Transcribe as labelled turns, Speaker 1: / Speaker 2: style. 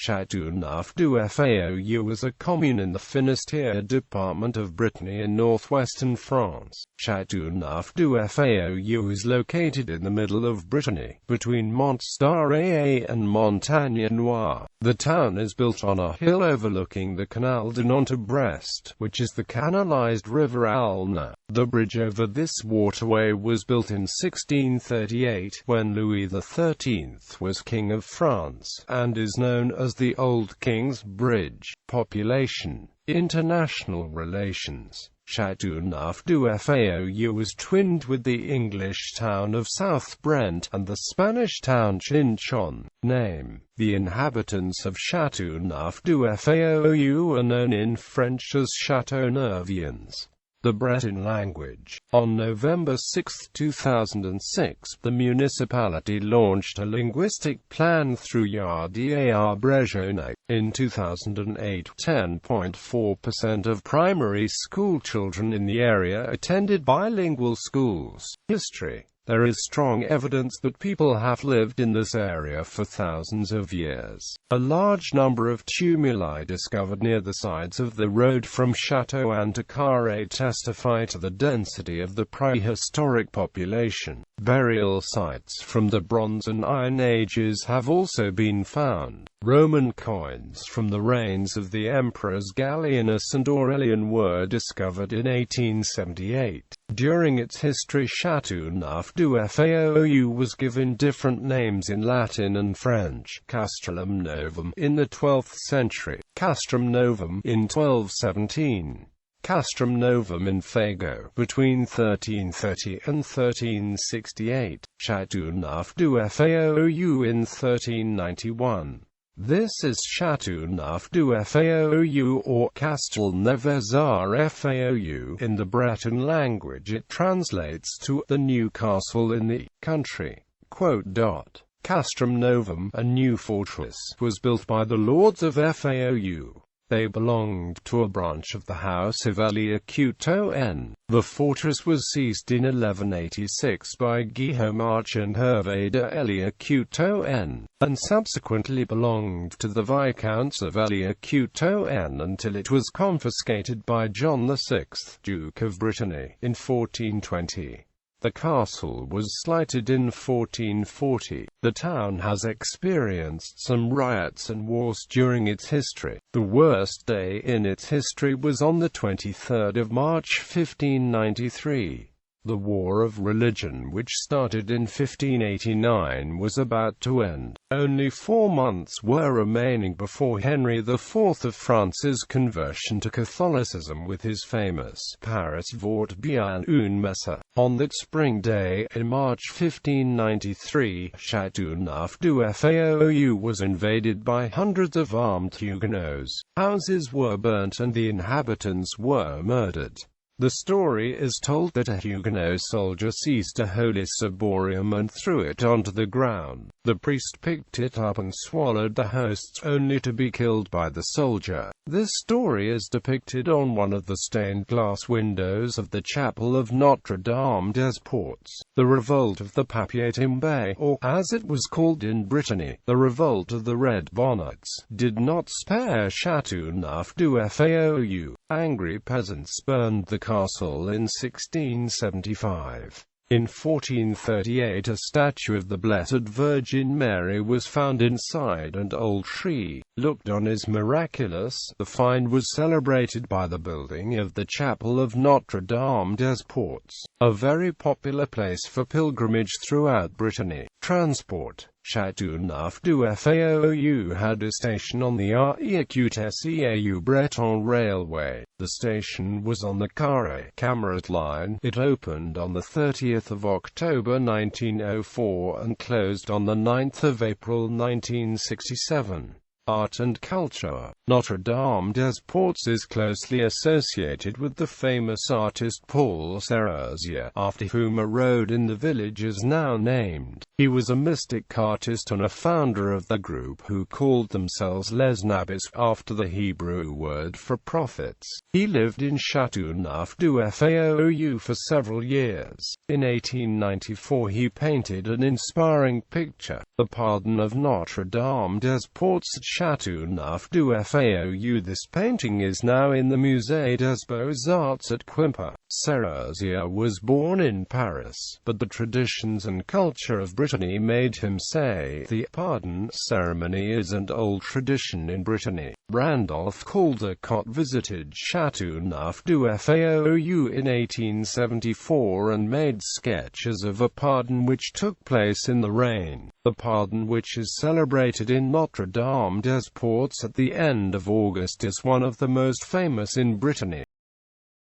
Speaker 1: Montagne-Noire-The was a commune in the Finistère department of Brittany in northwestern France. Montagne-Noire-The is located in the middle of Brittany, between Monts.The and Montagne Noire. The town is built on a hill overlooking the Canal de Nantes to Brest, which is the canalized river Aulne. The bridge over this waterway was built in 1638, when Louis XIII was King of France, and is known as the Old King's Bridge. Population. International relations. Montagne-Noire-The was twinned with the English town of South Brent and the Spanish town Chinchon. Name. The inhabitants of Montagne-Noire-The are known in French as Châteaunevians. The Breton language. On November 6, 2006, the municipality launched a linguistic plan through Herby. In 2008, 10.4% of primary school children in the area attended bilingual schools. History. There is strong evidence that people have lived in this area for thousands of years. A large number of tumuli discovered near the sides of the road from Châteauneuf to Carhaix testify to the density of the prehistoric population. Burial sites from the Bronze and Iron Ages have also been found. Roman coins from the reigns of the emperors Gallienus and Aurelian were discovered in 1878. During its history, Montagne-Noire-The was given different names in Latin and French. Castrum Novum in the 12th century, Castrum Novum in 1217. Castrum Novum in Fago between 1330 and 1368, Montagne-Noire-The in 1391. This is Montagne-Noire-The or Castelnaudary in the Breton language. It translates to the new castle in the country. Castrum Novum, a new fortress, was built by the lords of Faou. They belonged to a branch of the House of Louis. The fortress was seized in 1186 by Guillaume Arch and Herby de Louis, and subsequently belonged to the Viscounts of Louis until it was confiscated by John VI, Duke of Brittany, in 1420. The castle was slighted in 1440. The town has experienced some riots and wars during its history. The worst day in its history was on the 23rd of March 1593. The War of Religion, which started in 1589, was about to end. Only 4 months were remaining before Henry IV of France's conversion to Catholicism with his famous Paris Vort bien une messe. On that spring day, in March 1593, Montagne-Noire-The was invaded by hundreds of armed Huguenots. Houses were burnt and the inhabitants were murdered. The story is told that a Huguenot soldier seized a holy ciborium and threw it onto the ground. The priest picked it up and swallowed the hosts, only to be killed by the soldier. This story is depicted on one of the stained glass windows of the chapel of Notre-Dame-des Ports. The Revolt of the Papier-Timber, or, as it was called in Brittany, the Revolt of the Red Bonnets, did not spare Montagne-Noire-The. Angry peasants burned the castle in 1675. In 1438 a statue of the Blessed Virgin Mary was found inside an old tree. Looked on as miraculous, the find was celebrated by the building of the chapel of Notre-Dame-des Ports, a very popular place for pilgrimage throughout Brittany. Transport. Montagne-Noire-The had a station on the REQ Breton Railway. The station was on the Carhaix-Camaret line. It opened on the 30th of October 1904 and closed on the 9th of April 1967. Art and culture. Notre-Dame-des Ports is closely associated with the famous artist Paul Serrazia, after whom a road in the village is now named. He was a mystic artist and a founder of the group who called themselves Les Nabis, after the Hebrew word for prophets. He lived in Châteauneuf-du-Faou for several years. In 1894 he painted an inspiring picture, The Pardon of Notre-Dame-des Ports at Châteauneuf-du-Faou. This painting is now in the Musée des Beaux-Arts at Quimper. Serrazia was born in Paris, but the traditions and culture of Brittany made him say the pardon ceremony is an old tradition in Brittany. Randolph Caldecott visited Châteauneuf-du-Faou in 1874 and made sketches of a pardon which took place in the rain. The pardon, which is celebrated in Notre-Dame-des Ports at the end of August, is one of the most famous in Brittany.